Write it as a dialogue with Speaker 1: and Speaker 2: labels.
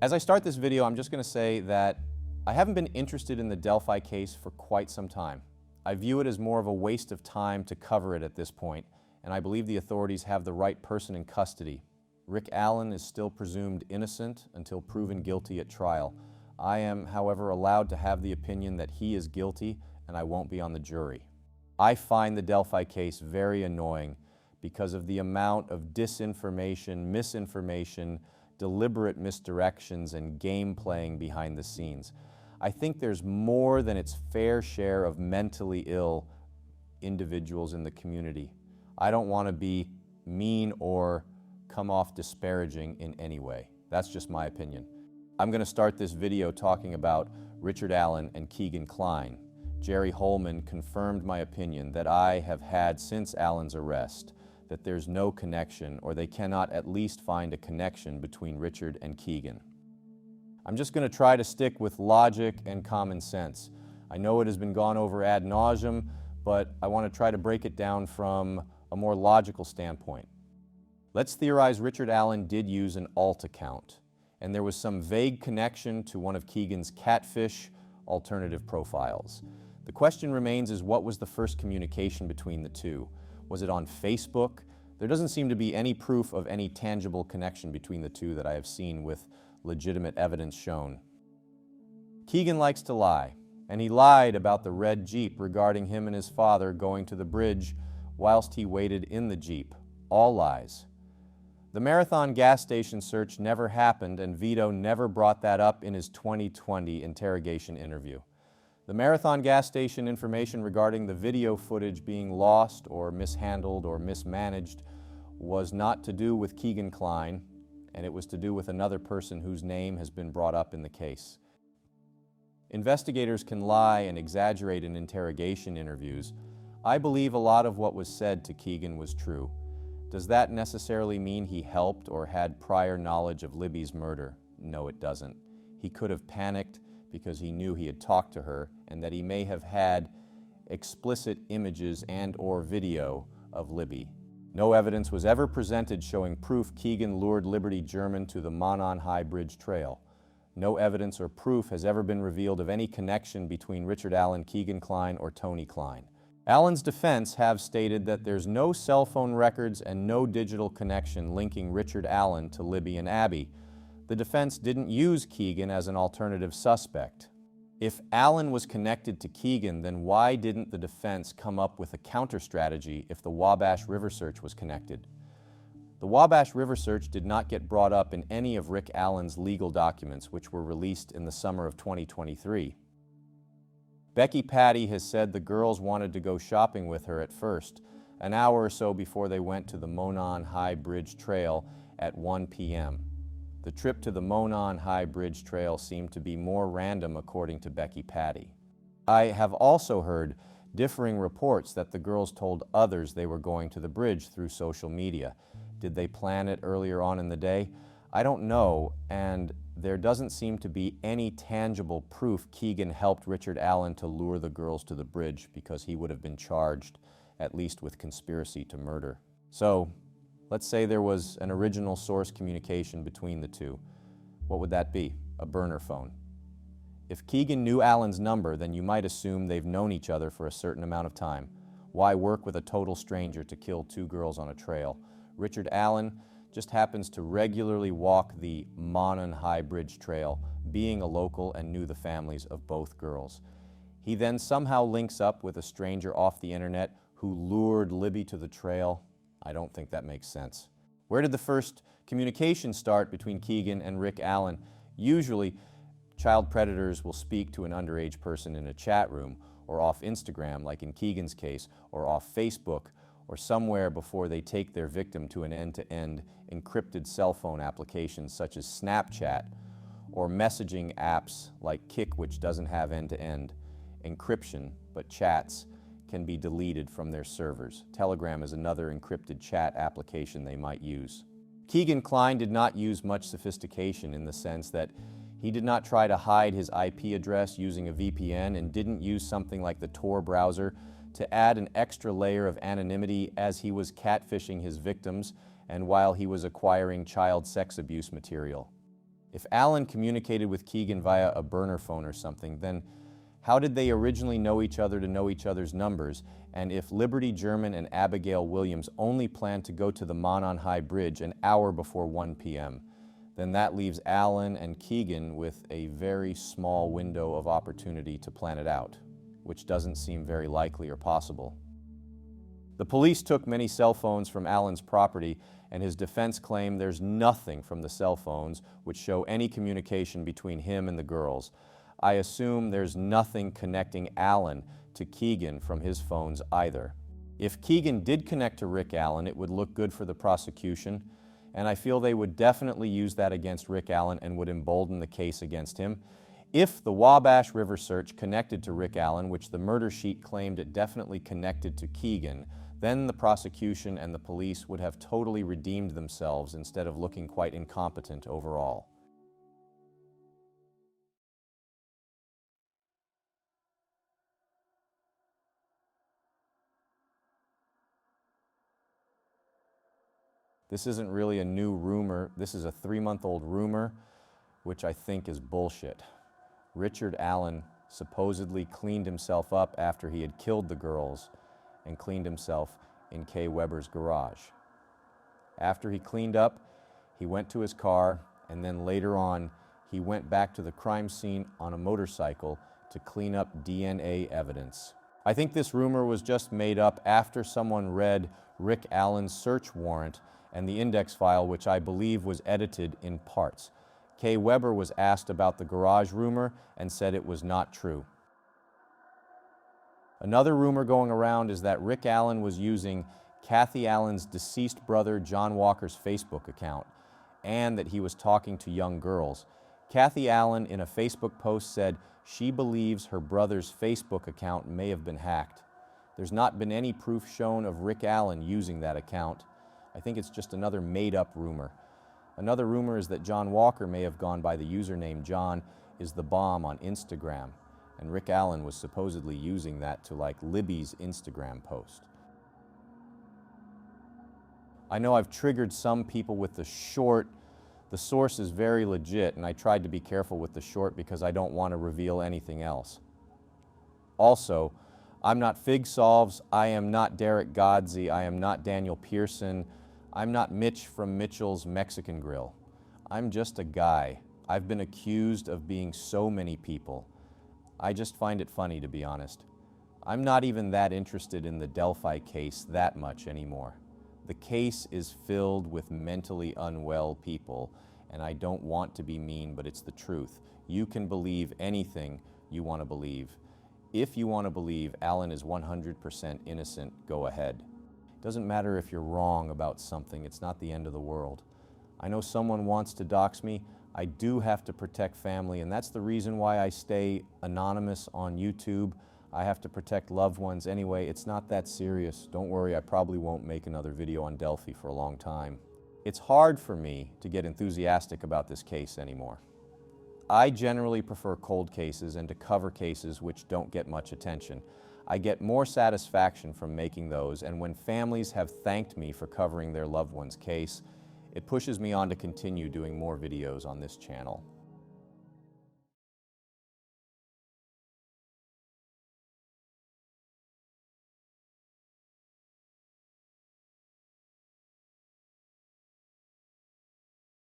Speaker 1: As I start this video, I'm just going to say that I haven't been interested in the Delphi case for quite some time. I view it as more of a waste of time to cover it at this point, and I believe the authorities have the right person in custody. Rick Allen is still presumed innocent until proven guilty at trial. I am, however, allowed to have the opinion that he is guilty, and I won't be on the jury. I find the Delphi case very annoying because of the amount of disinformation, misinformation, deliberate misdirections, and game playing behind the scenes. I think there's more than its fair share of mentally ill individuals in the community. I don't want to be mean or come off disparaging in any way. That's just my opinion. I'm going to start this video talking about Richard Allen and Keegan Kline. Jerry Holman confirmed my opinion that I have had since Allen's arrest, that there's no connection, or they cannot at least find a connection between Richard and Keegan. I'm just going to try to stick with logic and common sense. I know it has been gone over ad nauseum, but I want to try to break it down from a more logical standpoint. Let's theorize Richard Allen did use an alt account, and there was some vague connection to one of Keegan's catfish alternative profiles. The question remains is, what was the first communication between the two? Was it on Facebook? There doesn't seem to be any proof of any tangible connection between the two that I have seen with legitimate evidence shown. Keegan likes to lie, and he lied about the red Jeep regarding him and his father going to the bridge whilst he waited in the Jeep. All lies. The Marathon gas station search never happened, and Vito never brought that up in his 2020 interrogation interview. The Marathon gas station information regarding the video footage being lost or mishandled or mismanaged was not to do with Keegan Kline, and it was to do with another person whose name has been brought up in the case. Investigators can lie and exaggerate in interrogation interviews. I believe a lot of what was said to Keegan was true. Does that necessarily mean he helped or had prior knowledge of Libby's murder? No, it doesn't. He could have panicked because he knew he had talked to her and that he may have had explicit images and or video of Libby. No evidence was ever presented showing proof Keegan lured Liberty German to the Monon High Bridge Trail. No evidence or proof has ever been revealed of any connection between Richard Allen, Keegan Kline, or Tony Kline. Allen's defense have stated that there's no cell phone records and no digital connection linking Richard Allen to Libby and Abby. The defense didn't use Keegan as an alternative suspect. If Allen was connected to Keegan, then why didn't the defense come up with a counter-strategy if the Wabash River search was connected? The Wabash River search did not get brought up in any of Rick Allen's legal documents, which were released in the summer of 2023. Becky Patty has said the girls wanted to go shopping with her at first, an hour or so before they went to the Monon High Bridge Trail at 1 p.m. The trip to the Monon High Bridge Trail seemed to be more random, according to Becky Patty. I have also heard differing reports that the girls told others they were going to the bridge through social media. Did they plan it earlier on in the day? I don't know, and there doesn't seem to be any tangible proof Keegan helped Richard Allen to lure the girls to the bridge, because he would have been charged at least with conspiracy to murder. So, let's say there was an original source communication between the two. What would that be? A burner phone. If Keegan knew Allen's number, then you might assume they've known each other for a certain amount of time. Why work with a total stranger to kill two girls on a trail? Richard Allen just happens to regularly walk the Monon High Bridge Trail, being a local, and knew the families of both girls. He then somehow links up with a stranger off the internet who lured Libby to the trail. I don't think that makes sense. Where did the first communication start between Keegan and Rick Allen? Usually, child predators will speak to an underage person in a chat room, or off Instagram, like in Keegan's case, or off Facebook, or somewhere before they take their victim to an end-to-end encrypted cell phone applications such as Snapchat, or messaging apps like Kik, which doesn't have end-to-end encryption, but chats can be deleted from their servers. Telegram is another encrypted chat application they might use. Keegan Kline did not use much sophistication in the sense that he did not try to hide his IP address using a VPN and didn't use something like the Tor browser to add an extra layer of anonymity as he was catfishing his victims and while he was acquiring child sex abuse material. If Alan communicated with Keegan via a burner phone or something, then how did they originally know each other to know each other's numbers? And if Liberty German and Abigail Williams only planned to go to the Monon High Bridge an hour before 1 p.m., then that leaves Alan and Keegan with a very small window of opportunity to plan it out, which doesn't seem very likely or possible. The police took many cell phones from Alan's property, and his defense claimed there's nothing from the cell phones which show any communication between him and the girls. I assume there's nothing connecting Alan to Keegan from his phones either. If Keegan did connect to Rick Allen, it would look good for the prosecution, and I feel they would definitely use that against Rick Allen and would embolden the case against him. If the Wabash River search connected to Rick Allen, which the murder sheet claimed it definitely connected to Keegan, then the prosecution and the police would have totally redeemed themselves instead of looking quite incompetent overall. This isn't really a new rumor. This is a 3-month-old rumor, which I think is bullshit. Richard Allen supposedly cleaned himself up after he had killed the girls and cleaned himself in Kay Weber's garage. After he cleaned up, he went to his car, and then later on, he went back to the crime scene on a motorcycle to clean up DNA evidence. I think this rumor was just made up after someone read Rick Allen's search warrant and the index file, which I believe was edited in parts. Kay Weber was asked about the garage rumor and said it was not true. Another rumor going around is that Rick Allen was using Kathy Allen's deceased brother John Walker's Facebook account, and that he was talking to young girls. Kathy Allen, in a Facebook post, said she believes her brother's Facebook account may have been hacked. There's not been any proof shown of Rick Allen using that account. I think it's just another made-up rumor. Another rumor is that John Walker may have gone by the username John is the Bomb on Instagram, and Rick Allen was supposedly using that to like Libby's Instagram post. I know I've triggered some people with the short. The source is very legit, and I tried to be careful with the short because I don't want to reveal anything else. Also, I'm not Fig Solves, I am not Derek Godsey, I am not Daniel Pearson, I'm not Mitch from Mitchell's Mexican Grill. I'm just a guy. I've been accused of being so many people. I just find it funny, to be honest. I'm not even that interested in the Delphi case that much anymore. The case is filled with mentally unwell people, and I don't want to be mean, but it's the truth. You can believe anything you want to believe. If you want to believe Allen is 100% innocent, go ahead. It doesn't matter if you're wrong about something, it's not the end of the world. I know someone wants to dox me. I do have to protect family, and that's the reason why I stay anonymous on YouTube. I have to protect loved ones anyway. It's not that serious. Don't worry, I probably won't make another video on Delphi for a long time. It's hard for me to get enthusiastic about this case anymore. I generally prefer cold cases and to cover cases which don't get much attention. I get more satisfaction from making those, and when families have thanked me for covering their loved one's case, it pushes me on to continue doing more videos on this channel.